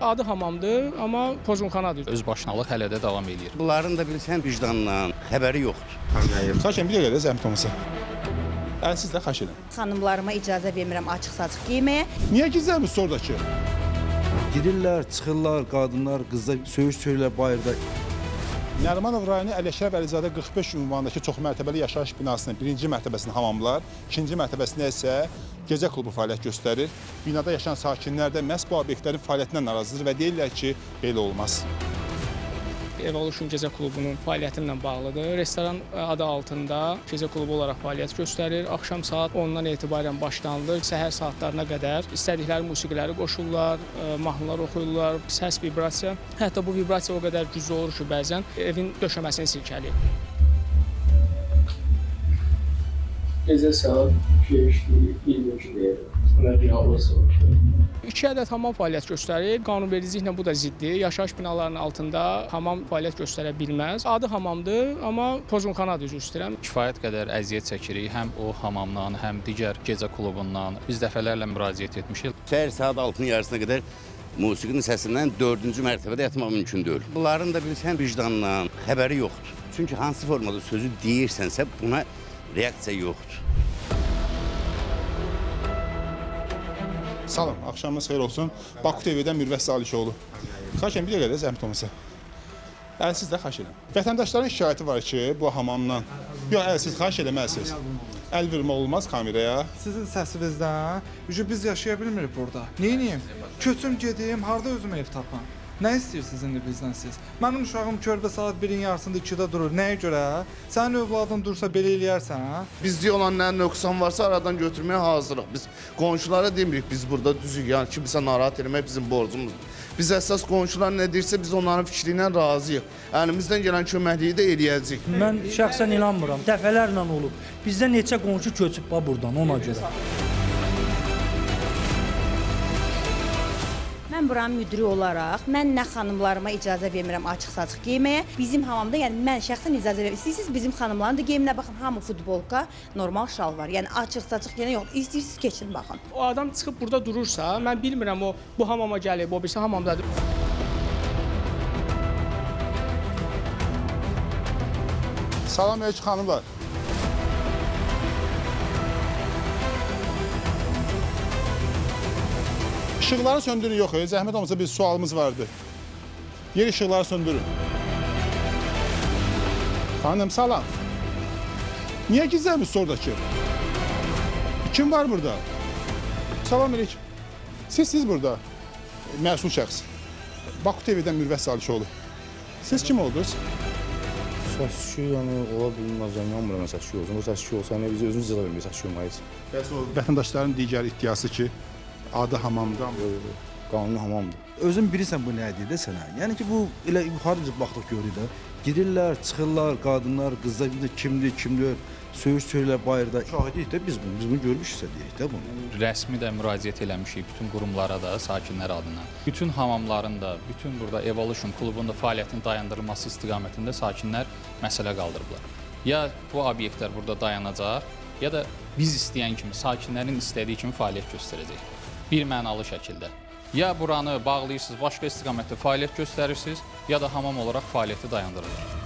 Adı hamamdır, amma pozunxanadır. Özbaşınalıq hələ də davam edir. Bunların da bilirsən vicdanla xəbəri yoxdur. Xahiş edirəm, bir dəqiqə zəhmət olmasa. Əlsiz də xahiş edirəm. Xanımlarıma icazə vermirəm açıq-saçıq geyməyə. Niyə gizləmirsiniz oradakı? Girirlər, çıxırlar, qadınlar, qızlar söyüş-söyürlər bayırda. Nərimanov rayonu Ələşrəf Əlizadə 45 ünvanındakı çoxmərtəbəli yaşayış binasının birinci mərtəbəsində hamamlar, ikinci mərtəbəsində isə gecə klubu fəaliyyət göstərir. Binada yaşayan sakinlər də məhz bu obyektlərin fəaliyyətindən narazıdır və deyirlər ki, belə olmaz. Evolution Gecə Klubunun fəaliyyəti ilə bağlıdır. Restoran adı altında gecə klubu olaraq fəaliyyət göstərir. Axşam saat 10-dan etibarən başlanılır. Səhər saatlarına qədər istədikləri musiqiləri qoşurlar, mahnılar oxuyurlar, səs, vibrasiya. Hətta bu vibrasiya o qədər güclü olur ki, bəzən evin döşəməsini silkələyir. Gecə saat 2:22-dir. Buna bir havası var. 2 ədəd hamam fəaliyyət göstərir. Qanunvericiliklə bu da ziddir. Yaşayış binalarının altında hamam fəaliyyət göstərə bilməz. Adı hamamdır, amma pozunxanadır, üzr istəyirəm. Kifayət qədər əziyyət çəkirik həm o hamamdan, həm digər gecə klubundan. Biz dəfələrlə müraciət etmişik. Səhər saat 6-nın yarısına qədər musiqinin səsindən 4-cü mərtəbədə yatmaq mümkün deyil. Bunların da bilirsən vicdanla xəbəri yoxdur. Çünki hansı formada sözü deyirsənsə buna reaksiya yoxdur. Salam, axşamınız xeyir olsun. Baku TV-dən Mürvət Salişoğlu. Xahiş edirəm, bir dəqiqə də zəhmət olmasa. Əlsiz də xahiş edirəm. Vətəndaşların şikayəti var ki, bu hamamdan. Yox, əlsiz, xahiş edirəm, əlsiz. Əl vermə olmaz kameraya. Sizin səsinizdən biz yaşaya bilmirik burada. Neyniyim? Köçüm gedim, harda özüm ev tapam? Nə istəyirsiniz indi bizdən siz? Mənim uşağım körpə saat 1-in yarısında 2-də durur. Nəyə görə? Sənin övladın dursa belə eləyərsən, hə? Bizdə olan nə nöqsan varsa aradan götürməyə hazırıq. Biz qonşulara demirik biz burada düzük, yəni kimisə narahat etmək bizim borcumuzdur. Biz əsas qonşular nə deyirsə biz onların fikri ilə razıyıq. Əlimizdən gələn köməkliyi də eləyəcəyik. Mən şəxsən inanmıram. Dəfələrlə olub. Bizdə neçə qonşu köçüb buradan ona görə. Mən buranın müdiri olaraq, mən nə xanımlarıma icazə vermirəm açıq-saçıq geyməyə. Bizim hamamda, yəni mən şəxsən icazə verirəm. İstəyirsiniz bizim xanımların da geyiminə baxın, hamı futbolka, normal şal var. Yəni açıq-saçıq geyinə yox, istəyirsiniz keçin baxın. O adam çıxıb burada durursa, mən bilmirəm o bu hamama gəlib, o birisi hamamdadır. Salam əleykum xanımlar. İşıqları söndürün, yox, zəhmət olmasa bir sualımız vardı. Yer işıqları söndürün. Xanım, salam. Niyə gizləmirsiniz oradakı? Kim var burada? Salam əleykum. Siz burada. Məsul şəxs. Baku TV-dən Mürvət Salişoğlu. Siz kim oldunuz? Səs-küy yəni ola bilməz, inanmıram səs-küy olsun. O səs-küy olsa biz özümüz cəza verməyiz səs-küy olmayız. Bəs o vətəndaşların digər iddiası ki, adı hamamdan. Qanuni hamamdır. Özün bilirsən bu nə deyir də sənə. Yəni ki bu elə yuxarı baxdıq görürük də. Girirlər, çıxırlar, qadınlar, qızlar bir də kimdir, söyüş-söyürlər bayırda. Şahidik də biz bunu görmüşüksə deyək də bunu. Rəsmi də müraciət eləmişik bütün qurumlara da, sakinlər adına. Bütün hamamların da, bütün burada Evolution klubunda fəaliyyətin dayandırılması istiqamətində sakinlər məsələ qaldırıblar. Ya bu obyektlər burada dayanacaq, ya da biz istəyən kimi, sakinlərin istədiyi kimi fəaliyyət göstərəcək. Bir mənalı şəkildə. Ya buranı bağlayırsınız, başqa istiqamətdə fəaliyyət göstərirsiniz, ya da hamam olaraq fəaliyyəti dayandırılır.